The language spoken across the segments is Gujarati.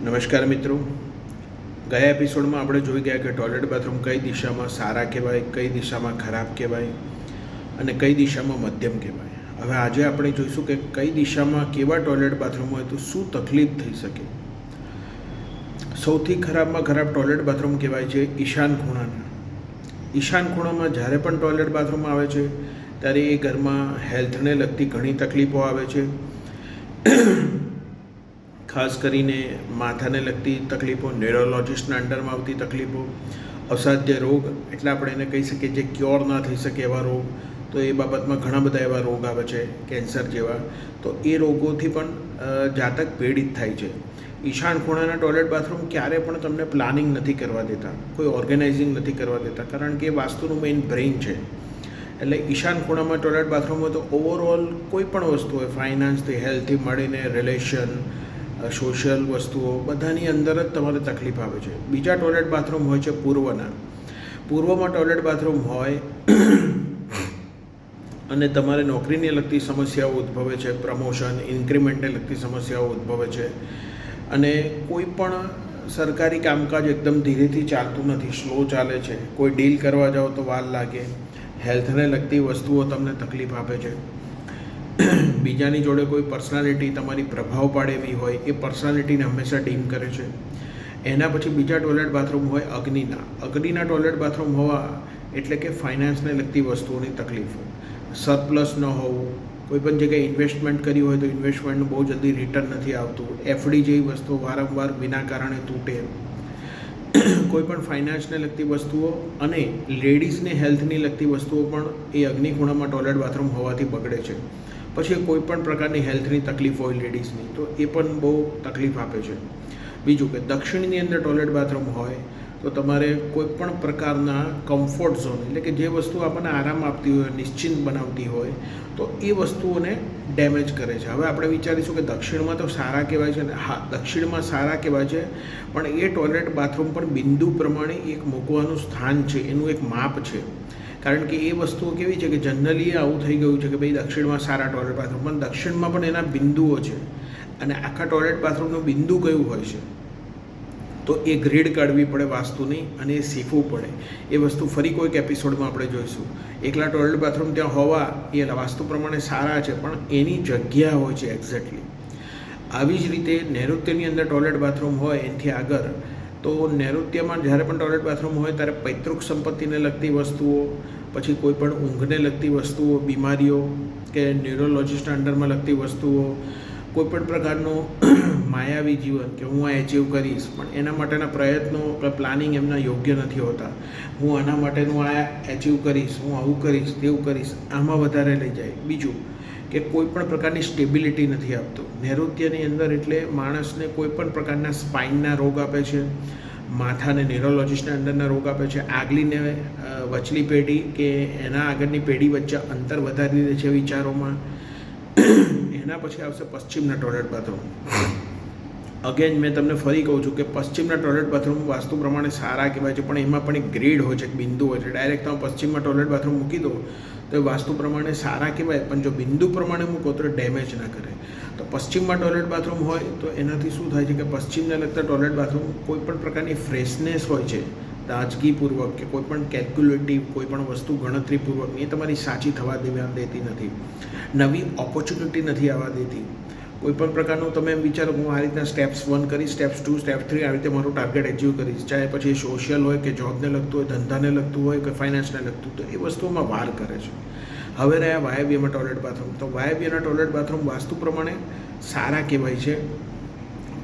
નમસ્કાર મિત્રો, ગયા એપિસોડમાં આપણે જોઈ ગયા કે ટોયલેટ બાથરૂમ કઈ દિશામાં સારા કહેવાય, કઈ દિશામાં ખરાબ કહેવાય અને કઈ દિશામાં મધ્યમ કહેવાય. હવે આજે આપણે જોઈશું કે કઈ દિશામાં કેવા ટોયલેટ બાથરૂમ હોય તો શું તકલીફ થઈ શકે. સૌથી ખરાબમાં ખરાબ ટોયલેટ બાથરૂમ કહેવાય છે ઈશાન ખૂણાના. ઈશાન ખૂણામાં જ્યારે પણ ટોયલેટ બાથરૂમ આવે છે ત્યારે એ ઘરમાં હેલ્થને લગતી ઘણી તકલીફો આવે છે. ખાસ કરીને માથાને લગતી તકલીફો, ન્યુરોલોજિસ્ટના અંડરમાં આવતી તકલીફો, અસાધ્ય રોગ એટલે આપણે એને કહી શકીએ જે ક્યોર ના થઈ શકે એવા રોગ. તો એ બાબતમાં ઘણા બધા એવા રોગ આવે છે, કેન્સર જેવા. તો એ રોગોથી પણ જાતક પીડિત થાય છે. ઈશાન ખૂણાના ટોયલેટ બાથરૂમ ક્યારે પણ તમને પ્લાનિંગ નથી કરવા દેતા, કોઈ ઓર્ગેનાઇઝિંગ નથી કરવા દેતા, કારણ કે એ વાસ્તુનું મેઇન બ્રેઇન છે. એટલે ઈશાન ખૂણામાં ટોયલેટ બાથરૂમ હોય તો ઓવરઓલ કોઈ પણ વસ્તુ હોય, ફાઇનાન્સથી, હેલ્થથી મળીને, રિલેશન, સોશિયલ વસ્તુઓ બધાની અંદર જ તમારે તકલીફ આવે છે. બીજા ટોયલેટ બાથરૂમ હોય છે પૂર્વના. પૂર્વમાં ટોયલેટ બાથરૂમ હોય અને તમારે નોકરીને લગતી સમસ્યાઓ ઉદ્ભવે છે, પ્રમોશન, ઇન્ક્રીમેન્ટને લગતી સમસ્યાઓ ઉદ્ભવે છે અને કોઈ પણ સરકારી કામકાજ એકદમ ધીરેથી ચાલતું નથી, સ્લો ચાલે છે. કોઈ ડીલ કરવા જાઓ તો વાર લાગે, હેલ્થને લગતી વસ્તુઓ તમને તકલીફ આપે છે. બીજાની જોડે કોઈ પર્સનાલિટી તમારી પ્રભાવ પાડે એવી હોય, એ પર્સનાલિટીને હંમેશા ડીમ કરે છે. એના પછી બીજા ટોયલેટ બાથરૂમ હોય અગ્નિના. અગ્નિના ટોયલેટ બાથરૂમ હોવા એટલે કે ફાઇનાન્સને લગતી વસ્તુઓની તકલીફ, સરપ્લસ ન હોવું, કોઈ પણ જગ્યાએ ઇન્વેસ્ટમેન્ટ કરી હોય તો ઇન્વેસ્ટમેન્ટનું બહુ જલ્દી રિટર્ન નથી આવતું, એફડી જેવી વસ્તુઓ વારંવાર વિના કારણે તૂટે, કોઈ પણ ફાઇનાન્સને લગતી વસ્તુઓ અને લેડીઝને હેલ્થની લગતી વસ્તુઓ પણ એ અગ્નિખૂણામાં ટોયલેટ બાથરૂમ હોવાથી બગડે છે. પછી કોઈ પણ પ્રકારની હેલ્થની તકલીફ હોય લેડીઝની તો એ પણ બહુ તકલીફ આપે છે. બીજું કે દક્ષિણની અંદર ટોયલેટ બાથરૂમ હોય તો તમારે કોઈ પણ પ્રકારના કમ્ફર્ટ ઝોન એટલે કે જે વસ્તુ આપણને આરામ આપતી હોય, નિશ્ચિંત બનાવતી હોય તો એ વસ્તુઓને ડેમેજ કરે છે. હવે આપણે વિચારીશું કે દક્ષિણમાં તો સારા કહેવાય છે ને. હા, દક્ષિણમાં સારા કહેવાય છે, પણ એ ટોયલેટ બાથરૂમ પણ બિંદુ પ્રમાણે એક મૂકવાનું સ્થાન છે, એનું એક માપ છે. કારણ કે એ વસ્તુઓ કેવી છે કે જનરલી આવું થઈ ગયું છે કે ભાઈ દક્ષિણમાં સારા ટોયલેટ બાથરૂમ, પણ દક્ષિણમાં પણ એના બિંદુઓ છે અને આખા ટોયલેટ બાથરૂમનું બિંદુ કયું હોય છે તો એ ગ્રીડ કાઢવી પડે વાસ્તુની અને એ શીખવું પડે. એ વસ્તુ ફરી કોઈક એપિસોડમાં આપણે જોઈશું. એકલા ટોયલેટ બાથરૂમ ત્યાં હોવા એ વાસ્તુ પ્રમાણે સારા છે, પણ એની જગ્યા હોય છે એક્ઝેક્ટલી. આવી જ રીતે નૈઋત્યની અંદર ટોયલેટ બાથરૂમ હોય એનાથી આગળ તો નૈઋત્યમાં જ્યારે પણ ટોયલેટ બાથરૂમ હોય ત્યારે પૈતૃક સંપત્તિને લગતી વસ્તુઓ, પછી કોઈ પણ ઊંઘને લગતી વસ્તુઓ, બીમારીઓ કે ન્યુરોલોજિસ્ટના અંડરમાં લગતી વસ્તુઓ, કોઈ પણ પ્રકારનું માયાવી જીવન કે હું આ એચીવ કરીશ પણ એના માટેના પ્રયત્નો કે પ્લાનિંગ એમના યોગ્ય નથી હોતા, હું આના માટેનું આ એચીવ કરીશ, હું આવું કરીશ, તેવું કરીશ, આમાં વધારે લઈ જાય. બીજું કે કોઈ પણ પ્રકારની સ્ટેબિલિટી નથી આપતું નૈઋત્યની અંદર, એટલે માણસને કોઈ પણ પ્રકારના સ્પાઇનના રોગ આપે છે, માથાને ન્યુરોલોજિસ્ટના અંદરના રોગ આપે છે, આગલીને વચલી પેઢી કે એના આગળની પેઢી વચ્ચે અંતર વધારી દે છે વિચારોમાં. એના પછી આવશે પશ્ચિમના ટોયલેટ બાથરૂમ. અગેન મેં તમને ફરી કહું છું કે પશ્ચિમના ટોયલેટ બાથરૂમ વાસ્તુ પ્રમાણે સારા કહેવાય છે, પણ એમાં પણ એક ગ્રીડ હોય છે, એક બિંદુ હોય છે. ડાયરેક્ટ તમે પશ્ચિમમાં ટોયલેટ બાથરૂમ મૂકી દો તો એ વાસ્તુ પ્રમાણે સારા કહેવાય, પણ જો બિંદુ પ્રમાણે મૂકો તો ડેમેજ ના કરે. તો પશ્ચિમમાં ટોયલેટ બાથરૂમ હોય તો એનાથી શું થાય છે કે પશ્ચિમને લગતા ટોયલેટ બાથરૂમ કોઈ પણ પ્રકારની ફ્રેશનેસ હોય છે, તાજગીપૂર્વક કે કોઈ પણ કેલ્ક્યુલેટિવ કોઈ પણ વસ્તુ ગણતરીપૂર્વકની, એ તમારી સાચી થવા દેતી નથી, નવી ઓપોર્ચ્યુનિટી નથી આવવા દેતી. કોઈ પણ પ્રકારનું તમે એમ વિચારો હું આ રીતના સ્ટેપ્સ 1 કરીશ, સ્ટેપ્સ 2, સ્ટેપ 3 આ રીતે મારું ટાર્ગેટ એચીવ કરીશ, ચાહે પછી સોશિયલ હોય કે જોબને લગતું હોય, ધંધાને લગતું હોય કે ફાઇનાન્સને લગતું, તો એ વસ્તુઓમાં વાર કરે છે. હવે રહ્યા વાયવ્યમાં ટોયલેટ બાથરૂમ. તો વાયવ્યના ટોયલેટ બાથરૂમ વાસ્તુ પ્રમાણે સારા કહેવાય છે,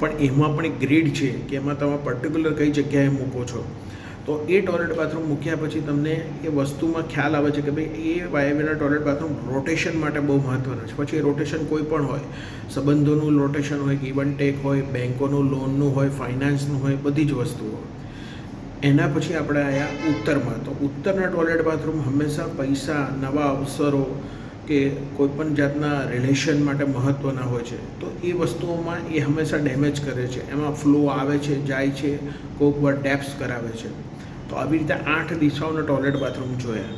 પણ એમાં પણ એક ગ્રીડ છે કે એમાં તમે પર્ટિક્યુલર કઈ જગ્યાએ મૂકો છો. તો એ ટોયલેટ બાથરૂમ મૂક્યા પછી તમને એ વસ્તુમાં ખ્યાલ આવે છે કે ભાઈ એ વાયવ્યના ટોયલેટ બાથરૂમ રોટેશન માટે બહુ મહત્ત્વના છે. પછી એ રોટેશન કોઈ પણ હોય, સંબંધોનું રોટેશન હોય, ગીવ એન્ડ ટેક હોય, બેંકોનું લોનનું હોય, ફાઇનાન્સનું હોય, બધી જ વસ્તુઓ. એના પછી આપણે આવ્યા ઉત્તરમાં. તો ઉત્તરના ટોયલેટ બાથરૂમ હંમેશા પૈસા, નવા અવસરો કે કોઈપણ જાતના રિલેશન માટે મહત્ત્વના હોય છે. તો એ વસ્તુઓમાં એ હંમેશા ડેમેજ કરે છે. એમાં ફ્લો આવે છે, જાય છે, કોઈક વાર ડેપ્સ કરાવે છે. તો આવી રીતે 8 દિશાઓના ટોયલેટ બાથરૂમ જોયા.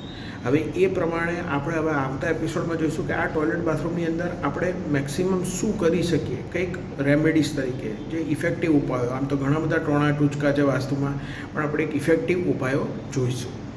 હવે એ પ્રમાણે આપણે હવે આવતા એપિસોડમાં જોઈશું કે આ ટોયલેટ બાથરૂમની અંદર આપણે મેક્સિમમ શું કરી શકીએ, કંઈક રેમેડીઝ તરીકે જે ઇફેક્ટિવ ઉપાયો. આમ તો ઘણા બધા ટોણા ટૂચકા છે વાસ્તુમાં, પણ આપણે એક ઇફેક્ટિવ ઉપાયો જોઈશું.